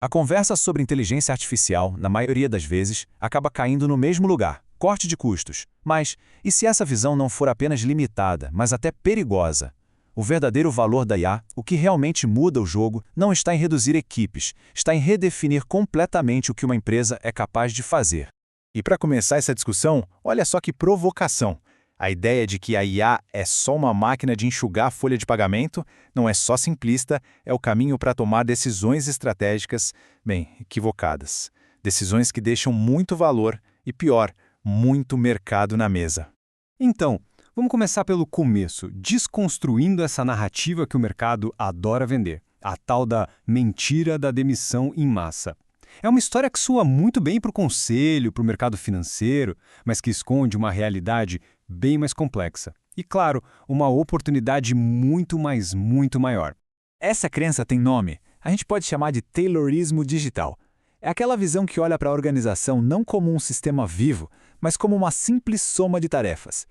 A conversa sobre inteligência artificial, na maioria das vezes, acaba caindo no mesmo lugar: corte de custos. Mas, e se essa visão não for apenas limitada, mas até perigosa? O verdadeiro valor da IA, o que realmente muda o jogo, não está em reduzir equipes, está em redefinir completamente o que uma empresa é capaz de fazer. E para começar essa discussão, olha só que provocação. A ideia de que a IA é só uma máquina de enxugar a folha de pagamento não é só simplista, é o caminho para tomar decisões estratégicas, bem, equivocadas. Decisões que deixam muito valor e, pior, muito mercado na mesa. Então, vamos começar pelo começo, desconstruindo essa narrativa que o mercado adora vender, a tal da mentira da demissão em massa. É uma história que soa muito bem para o conselho, para o mercado financeiro, mas que esconde uma realidade bem mais complexa. E, claro, uma oportunidade muito maior. Essa crença tem nome. A gente pode chamar de Taylorismo digital. É aquela visão que olha para a organização não como um sistema vivo, mas como uma simples soma de tarefas.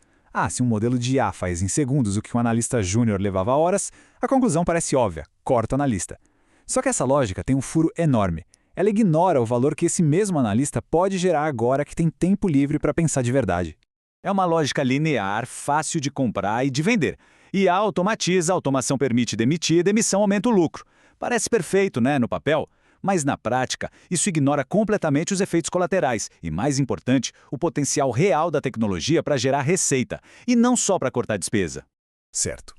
Se um modelo de IA faz em segundos o que um analista júnior levava horas, a conclusão parece óbvia: corta o analista. Só que essa lógica tem um furo enorme. Ela ignora o valor que esse mesmo analista pode gerar agora que tem tempo livre para pensar de verdade. É uma lógica linear, fácil de comprar e de vender. IA automatiza, automação permite demitir, demissão aumenta o lucro. Parece perfeito, né, no papel? Mas na prática, isso ignora completamente os efeitos colaterais e, mais importante, o potencial real da tecnologia para gerar receita, e não só para cortar despesa. Certo.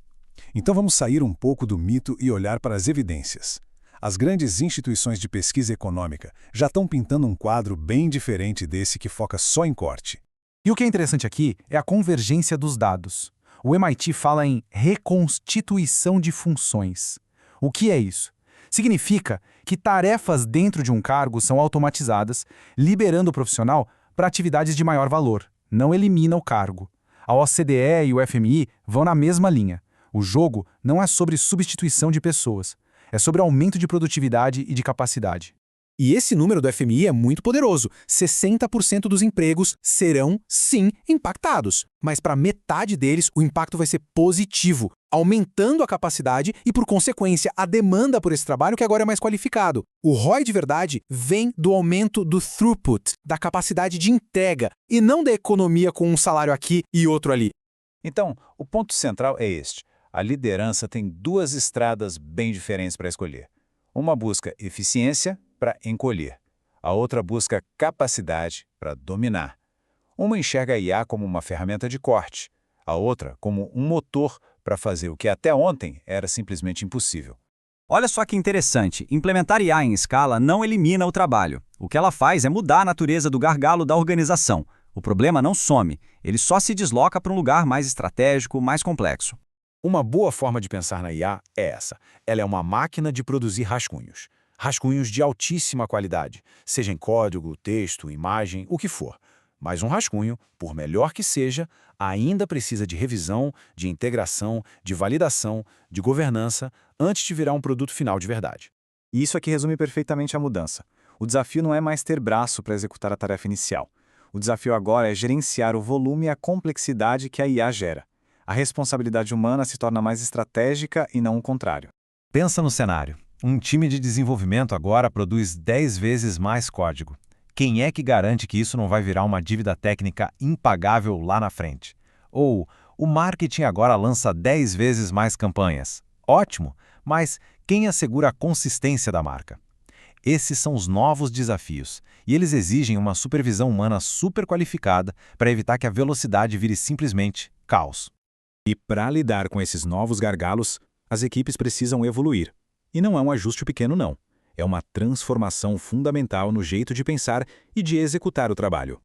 Então vamos sair um pouco do mito e olhar para as evidências. As grandes instituições de pesquisa econômica já estão pintando um quadro bem diferente desse que foca só em corte. E o que é interessante aqui é a convergência dos dados. O MIT fala em reconstituição de funções. O que é isso? Significa que tarefas dentro de um cargo são automatizadas, liberando o profissional para atividades de maior valor. Não elimina o cargo. A OCDE e o FMI vão na mesma linha. O jogo não é sobre substituição de pessoas. É sobre aumento de produtividade e de capacidade. E esse número do FMI é muito poderoso. 60% dos empregos serão, sim, impactados. Mas para metade deles, o impacto vai ser positivo, aumentando a capacidade e, por consequência, a demanda por esse trabalho que agora é mais qualificado. O ROI de verdade vem do aumento do throughput, da capacidade de entrega, e não da economia com um salário aqui e outro ali. Então, o ponto central é este. A liderança tem duas estradas bem diferentes para escolher. Uma busca eficiência para encolher. A outra busca capacidade para dominar. Uma enxerga a IA como uma ferramenta de corte. A outra como um motor para fazer o que até ontem era simplesmente impossível. Olha só que interessante, implementar IA em escala não elimina o trabalho. O que ela faz é mudar a natureza do gargalo da organização. O problema não some, ele só se desloca para um lugar mais estratégico, mais complexo. Uma boa forma de pensar na IA é essa. Ela é uma máquina de produzir rascunhos. Rascunhos de altíssima qualidade, seja em código, texto, imagem, o que for. Mas um rascunho, por melhor que seja, ainda precisa de revisão, de integração, de validação, de governança, antes de virar um produto final de verdade. E isso aqui resume perfeitamente a mudança. O desafio não é mais ter braço para executar a tarefa inicial. O desafio agora é gerenciar o volume e a complexidade que a IA gera. A responsabilidade humana se torna mais estratégica e não o contrário. Pensa no cenário. Um time de desenvolvimento agora produz 10 vezes mais código. Quem é que garante que isso não vai virar uma dívida técnica impagável lá na frente? Ou o marketing agora lança 10 vezes mais campanhas. Ótimo, mas quem assegura a consistência da marca? Esses são os novos desafios, e eles exigem uma supervisão humana super qualificada para evitar que a velocidade vire simplesmente caos. E para lidar com esses novos gargalos, as equipes precisam evoluir. E não é um ajuste pequeno, não. É uma transformação fundamental no jeito de pensar e de executar o trabalho.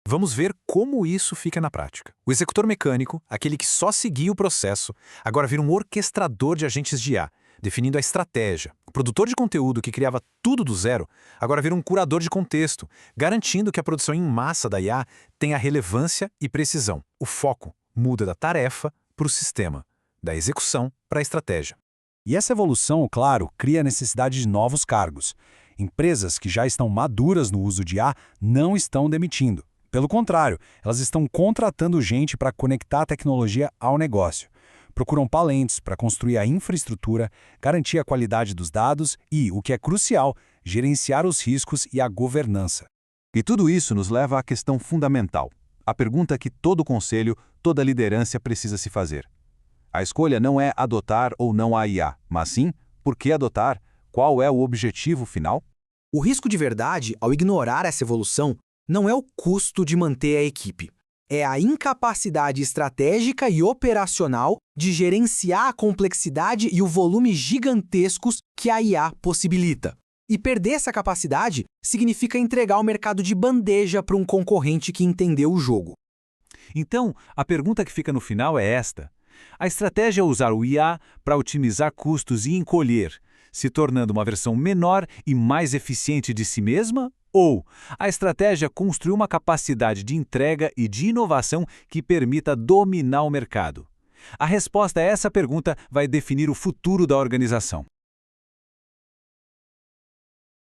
Vamos ver como isso fica na prática. O executor mecânico, aquele que só seguia o processo, agora vira um orquestrador de agentes de IA, definindo a estratégia. O produtor de conteúdo que criava tudo do zero, agora vira um curador de contexto, garantindo que a produção em massa da IA tenha relevância e precisão. O foco muda da tarefa para o sistema, da execução para a estratégia. E essa evolução, claro, cria a necessidade de novos cargos. Empresas que já estão maduras no uso de IA não estão demitindo. Pelo contrário, elas estão contratando gente para conectar a tecnologia ao negócio. Procuram talentos para construir a infraestrutura, garantir a qualidade dos dados e, o que é crucial, gerenciar os riscos e a governança. E tudo isso nos leva à questão fundamental, a pergunta que todo conselho, toda liderança precisa se fazer. A escolha não é adotar ou não a IA, mas sim, por que adotar? Qual é o objetivo final? O risco de verdade, ao ignorar essa evolução, não é o custo de manter a equipe. É a incapacidade estratégica e operacional de gerenciar a complexidade e o volume gigantescos que a IA possibilita. E perder essa capacidade significa entregar o mercado de bandeja para um concorrente que entendeu o jogo. Então, a pergunta que fica no final é esta. A estratégia é usar o IA para otimizar custos e encolher, se tornando uma versão menor e mais eficiente de si mesma? Ou a estratégia é construir uma capacidade de entrega e de inovação que permita dominar o mercado? A resposta a essa pergunta vai definir o futuro da organização.